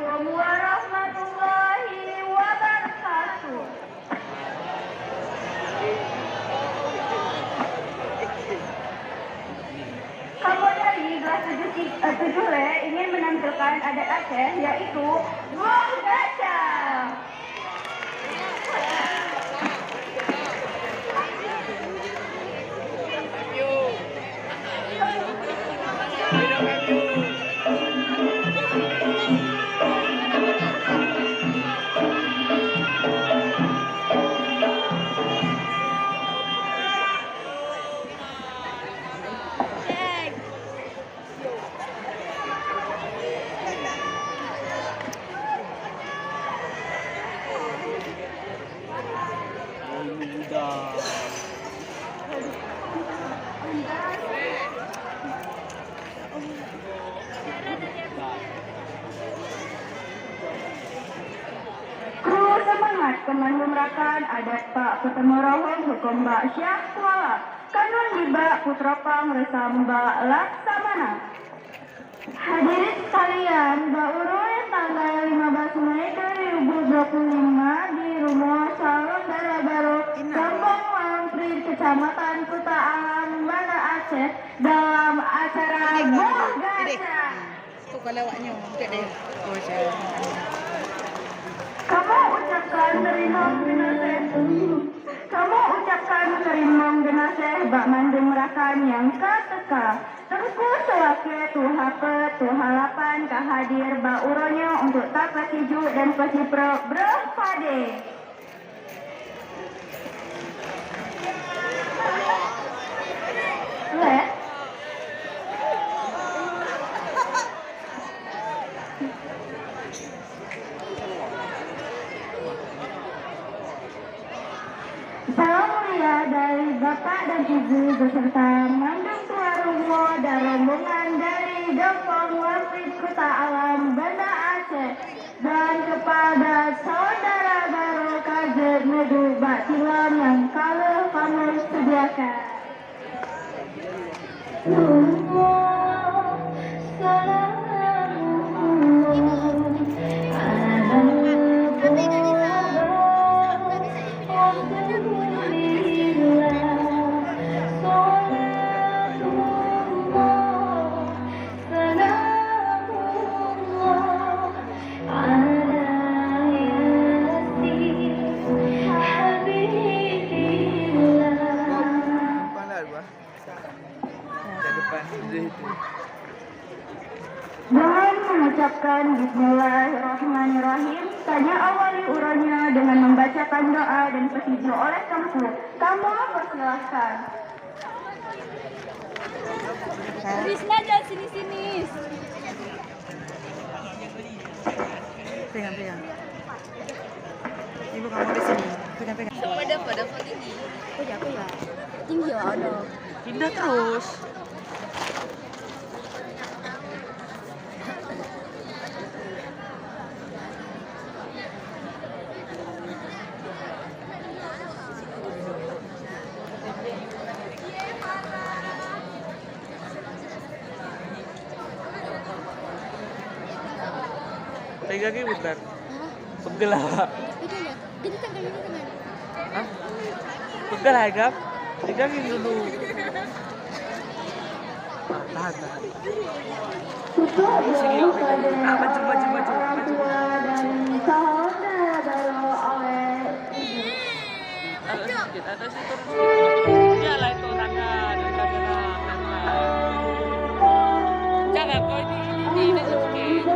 Assalamualaikum warahmatullahi wabarakatuh. Kamu dari kelas 7 ingin menampilkan adat Aceh yaitu Gong Gacang. Kemandumrakan adat Pak Ketemorohong Hukum Mbak Syah Kuala Kanun Mbak Putropang Resam Mbak Laksamana. Hadirin sekalian, Mbak Urul tanggal 15 Mei 2025 di Rumah Salon Dara Baru Kampung Lampri Kecamatan Kuta Alam Banda Aceh dalam acara Gong Gacang. Itu kalau awaknya untuk deh. Kamu ucapkan terimong genaseh bak mandung merakan yang keteka. Tengku sewake tuhapet tuhalapan kahadir bak uronya untuk tak pasiju dan pasiprok berpade. Salam mulia dari Bapak dan Ibu beserta mandung tua Romo dan rombongan dari Kampung Lampri Kuta Alam Banda Aceh dan kepada saudara baru kaget Medu Bak Tilam yang kalau kamu sediakan. Dengan mengucapkan Bismillahirrahmanirrahim, saya awali uranya dengan membacakan doa dan petunjuk oleh Kamu. Kamu persilahkan. Risna jangan sini-sini. Pegang. Ibu kamu di sini. Pegang. Pada tinggi. Aku ya. Tinggi ada. Pindah terus. Pegang ini bentar. Pegel lah. Gini tangan. Hah? Pegel lah, Gap. Pegangin dulu. Tahan. Sini. Maju. Atas itu terus. Iyalah itu tangan. Jangan kau ini sedikit.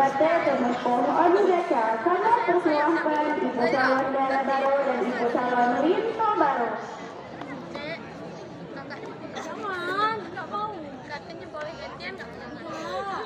Bupati Temupoh Adu Gaca sangat persilahkan Ibu Calon Dara Baru dan Ibu Calon Rinto Baru. Jangan, nggak mau. Katanya boleh gantian nggak mau.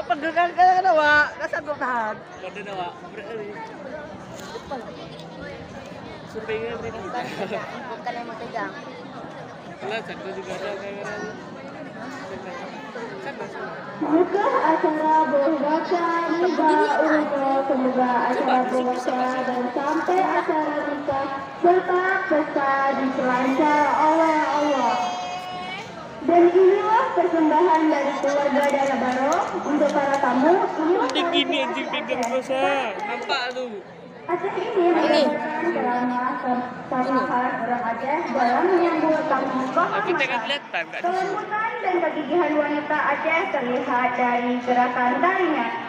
Pegangan kan awak, nggak sanggup tahan. Badan awak berani. Suruh pegang ini. Bukan yang mau pegang. Kelas aku juga ada kayak Buka acara berbaca Niba Urugo, semoga acara berbaca dan sampai acara nikah serta pesta diselancar oleh Allah. Dan inilah persembahan dari keluarga Dara Baru untuk para tamu. Penting gini anjing pegang terus nampak tuh. Acara ini merupakan ceramah tambahan orang Aceh dalam menyambut tamu Tapi tengah kehormatan. kelihatan kak di sini. Kelembutan dan kegigihan wanita Aceh terlihat dari gerakan tarinya.